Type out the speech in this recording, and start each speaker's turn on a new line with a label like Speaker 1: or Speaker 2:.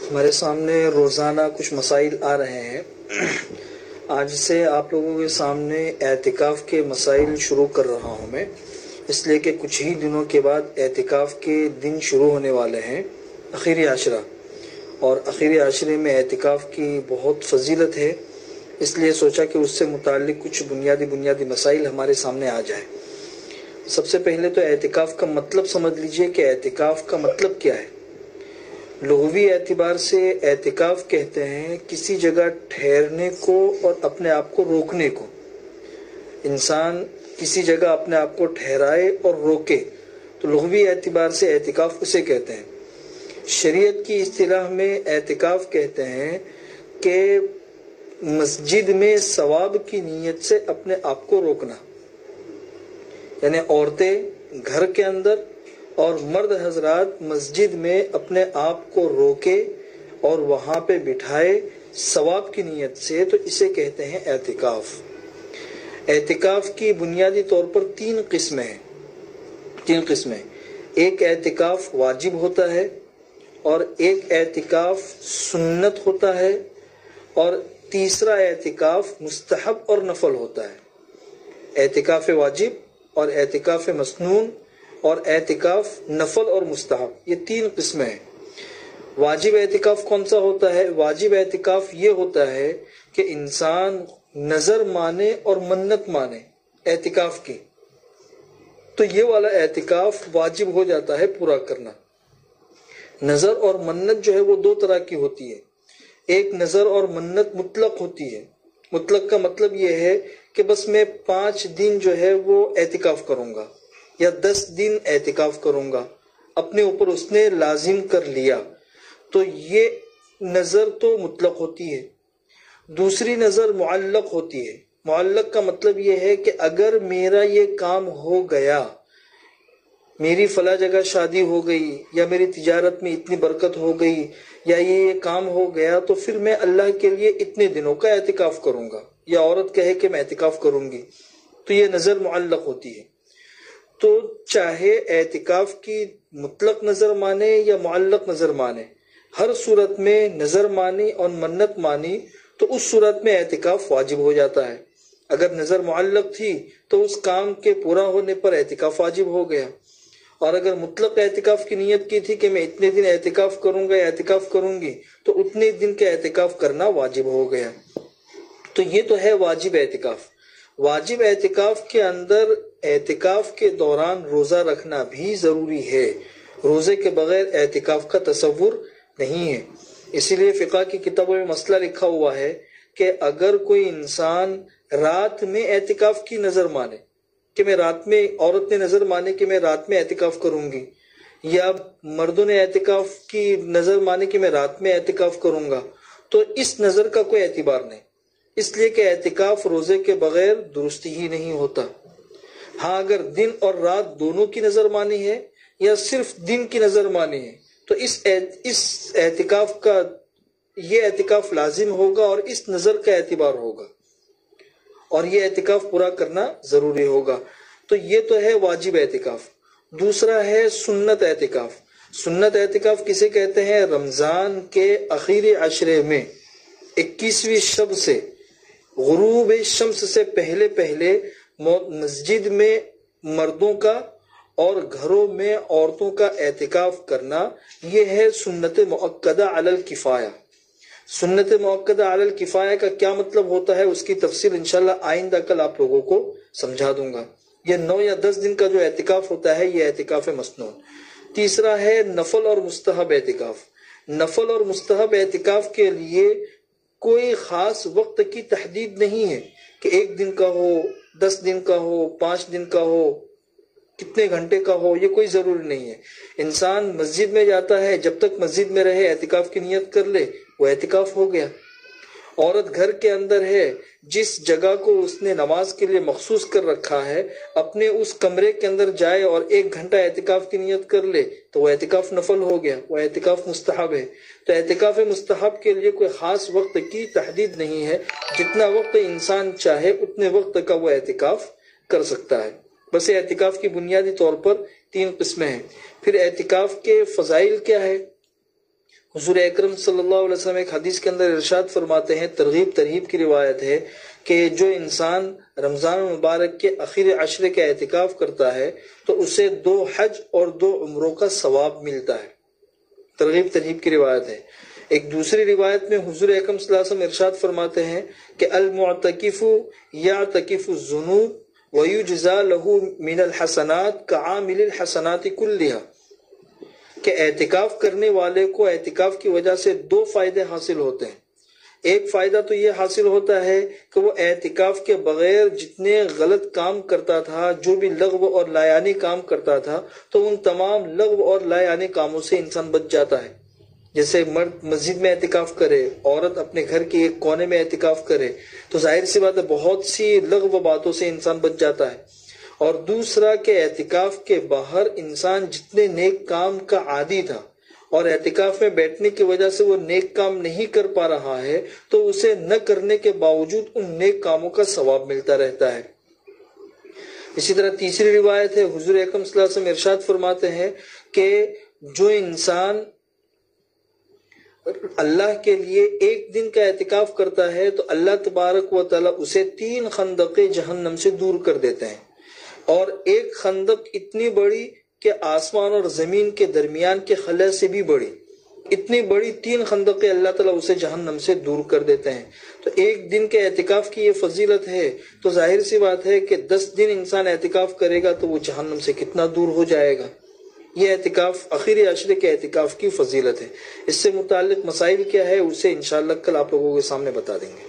Speaker 1: ہمارے سامنے روزانہ کچھ مسائل آ رہے ہیں۔ آج سے آپ لوگوں کے سامنے اعتکاف کے مسائل شروع کر رہا ہوں میں، اس لیے کہ کچھ ہی دنوں کے بعد اعتکاف کے دن شروع ہونے والے ہیں، اخیری عشرہ، اور اخیری عشرے میں اعتکاف کی بہت فضیلت ہے، اس لیے سوچا کہ اس سے متعلق کچھ بنیادی مسائل ہمارے سامنے آ جائیں۔ سب سے پہلے تو اعتکاف کا مطلب سمجھ لیجئے کہ اعتکاف کا مطلب کیا ہے۔ لغوی اعتبار سے اعتکاف کہتے ہیں کسی جگہ ٹھہرنے کو اور اپنے آپ کو روکنے کو۔ انسان کسی جگہ اپنے آپ کو ٹھہرائے اور روکے تو لغوی اعتبار سے اعتکاف اسے کہتے ہیں۔ شریعت کی اصطلاح میں اعتکاف کہتے ہیں کہ مسجد میں ثواب کی نیت سے اپنے آپ کو روکنا، یعنی عورتیں گھر کے اندر اور مرد حضرات مسجد میں اپنے آپ کو روکے اور وہاں پہ بٹھائے ثواب کی نیت سے، تو اسے کہتے ہیں اعتکاف۔ اعتکاف کی بنیادی طور پر تین قسمیں، ایک اعتکاف واجب ہوتا ہے، اور ایک اعتکاف سنت ہوتا ہے، اور تیسرا اعتکاف مستحب اور نفل ہوتا ہے۔ اعتکاف واجب اور اعتکاف مسنون اور اعتکاف نفل اور مستحب، یہ تین قسمیں ہیں۔ واجب اعتکاف کون سا ہوتا ہے؟ واجب اعتکاف یہ ہوتا ہے کہ انسان نظر مانے اور منت مانے اعتکاف کی، تو یہ والا اعتکاف واجب ہو جاتا ہے پورا کرنا۔ نظر اور منت جو ہے وہ دو طرح کی ہوتی ہے۔ ایک نظر اور منت مطلق ہوتی ہے۔ مطلق کا مطلب یہ ہے کہ بس میں 5 دن جو ہے وہ اعتکاف کروں گا یا 10 دن اعتکاف کروں گا، اپنے اوپر اس نے لازم کر لیا، تو یہ نظر تو مطلق ہوتی ہے۔ دوسری نظر معلق ہوتی ہے۔ معلق کا مطلب یہ ہے کہ اگر میرا یہ کام ہو گیا، میری فلاں جگہ شادی ہو گئی، یا میری تجارت میں اتنی برکت ہو گئی، یا یہ کام ہو گیا، تو پھر میں اللہ کے لیے اتنے دنوں کا اعتکاف کروں گا، یا عورت کہے کہ میں اعتکاف کروں گی، تو یہ نظر معلق ہوتی ہے۔ تو چاہے اعتکاف کی مطلق نظر مانے یا معلق نظر مانے، ہر صورت میں نظر مانی اور منت مانی تو اس صورت میں اعتکاف واجب ہو جاتا ہے۔ اگر نظر معلق تھی تو اس کام کے پورا ہونے پر اعتکاف واجب ہو گیا، اور اگر مطلق اعتکاف کی نیت کی تھی کہ میں اتنے دن اعتکاف کروں گا یا اعتکاف کروں گی، تو اتنے دن کے اعتکاف کرنا واجب ہو گیا۔ تو یہ تو ہے واجب اعتکاف۔ واجب اعتکاف کے اندر اعتکاف کے دوران روزہ رکھنا بھی ضروری ہے۔ روزے کے بغیر اعتکاف کا تصور نہیں ہے۔ اسی لیے فقہ کی کتابوں میں مسئلہ لکھا ہوا ہے کہ اگر کوئی انسان رات میں اعتکاف کی نظر مانے کہ میں رات میں، عورت نے نظر مانے کہ میں رات میں اعتکاف کروں گی، یا مردوں نے اعتکاف کی نظر مانے کہ میں رات میں اعتکاف کروں گا، تو اس نظر کا کوئی اعتبار نہیں، اس لیے کہ اعتکاف روزے کے بغیر درستی ہی نہیں ہوتا۔ ہاں اگر دن اور رات دونوں کی نظر مانی ہے یا صرف دن کی نظر مانی ہے، تو اس اعتکاف کا یہ اعتکاف لازم ہوگا اور اس نظر کا اعتبار ہوگا، اور یہ اعتکاف پورا کرنا ضروری ہوگا۔ تو یہ تو ہے واجب اعتکاف۔ دوسرا ہے سنت اعتکاف۔ سنت اعتکاف کسے کہتے ہیں؟ رمضان کے اخیری عشرے میں 21ویں شب سے، غروب شمس سے پہلے مسجد میں مردوں کا اور گھروں میں عورتوں کا اعتکاف کرنا، یہ ہے سنت مؤکدہ علی الکفایہ۔ سنت مؤکدہ علی الکفایہ کا کیا مطلب ہوتا ہے، اس کی تفصیل انشاءاللہ آئندہ کل آپ لوگوں کو سمجھا دوں گا۔ یہ 9 یا 10 دن کا جو اعتکاف ہوتا ہے، یہ اعتکاف مسنون۔ تیسرا ہے نفل اور مستحب اعتکاف۔ نفل اور مستحب اعتکاف کے لیے کوئی خاص وقت کی تحدید نہیں ہے کہ 1 دن کا ہو، 10 دن کا ہو، 5 دن کا ہو، کتنے گھنٹے کا ہو، یہ کوئی ضروری نہیں ہے۔ انسان مسجد میں جاتا ہے، جب تک مسجد میں رہے اعتکاف کی نیت کر لے، وہ اعتکاف ہو گیا۔ عورت گھر کے اندر ہے، جس جگہ کو اس نے نماز کے لیے مخصوص کر رکھا ہے، اپنے اس کمرے کے اندر جائے اور 1 گھنٹہ اعتکاف کی نیت کر لے تو وہ اعتکاف نفل ہو گیا، وہ اعتکاف مستحب ہے۔ تو اعتکاف مستحب کے لیے کوئی خاص وقت کی تحدید نہیں ہے، جتنا وقت انسان چاہے اتنے وقت کا وہ اعتکاف کر سکتا ہے۔ بس اعتکاف کی بنیادی طور پر 3 قسمیں ہیں۔ پھر اعتکاف کے فضائل کیا ہے؟ حضور اکرم صلی اللہ علیہ وسلم ایک حدیث کے اندر ارشاد فرماتے ہیں، ترغیب ترہیب کی روایت ہے کہ جو انسان رمضان المبارک کے آخری عشرے کا اعتکاف کرتا ہے تو اسے 2 حج اور 2 عمروں کا ثواب ملتا ہے۔ ترغیب ترہیب کی روایت ہے۔ ایک دوسری روایت میں حضور اکرم صلی اللہ علیہ وسلم ارشاد فرماتے ہیں کہ المعتکف یعتکف الذنوب ویجزا له من الحسنات کعامل الحسنات کلھا، کہ اعتکاف کرنے والے کو اعتکاف کی وجہ سے 2 فائدے حاصل ہوتے ہیں۔ ایک فائدہ تو یہ حاصل ہوتا ہے کہ وہ اعتکاف کے بغیر جتنے غلط کام کرتا تھا، جو بھی لغو اور لایانی کام کرتا تھا، تو ان تمام لغو اور لایانی کاموں سے انسان بچ جاتا ہے۔ جیسے مرد مسجد میں اعتکاف کرے، عورت اپنے گھر کے ایک کونے میں اعتکاف کرے، تو ظاہر سی بات ہے بہت سی لغو باتوں سے انسان بچ جاتا ہے۔ اور دوسرا کہ اعتکاف کے باہر انسان جتنے نیک کام کا عادی تھا اور اعتکاف میں بیٹھنے کی وجہ سے وہ نیک کام نہیں کر پا رہا ہے، تو اسے نہ کرنے کے باوجود ان نیک کاموں کا ثواب ملتا رہتا ہے۔ اسی طرح تیسری روایت ہے، حضور اکرم صلی اللہ علیہ وسلم ارشاد فرماتے ہیں کہ جو انسان اللہ کے لیے ایک دن کا اعتکاف کرتا ہے تو اللہ تبارک و تعالی اسے 3 خندق جہنم سے دور کر دیتے ہیں، اور ایک خندق اتنی بڑی کہ آسمان اور زمین کے درمیان کے خلا سے بھی بڑی، اتنی بڑی 3 خندقیں اللہ تعالیٰ اسے جہنم سے دور کر دیتے ہیں۔ تو ایک دن کے اعتکاف کی یہ فضیلت ہے، تو ظاہر سی بات ہے کہ 10 دن انسان اعتکاف کرے گا تو وہ جہنم سے کتنا دور ہو جائے گا۔ یہ اعتکاف آخری عشرے کے اعتکاف کی فضیلت ہے۔ اس سے متعلق مسائل کیا ہے اسے انشاءاللہ کل آپ لوگوں کے سامنے بتا دیں گے۔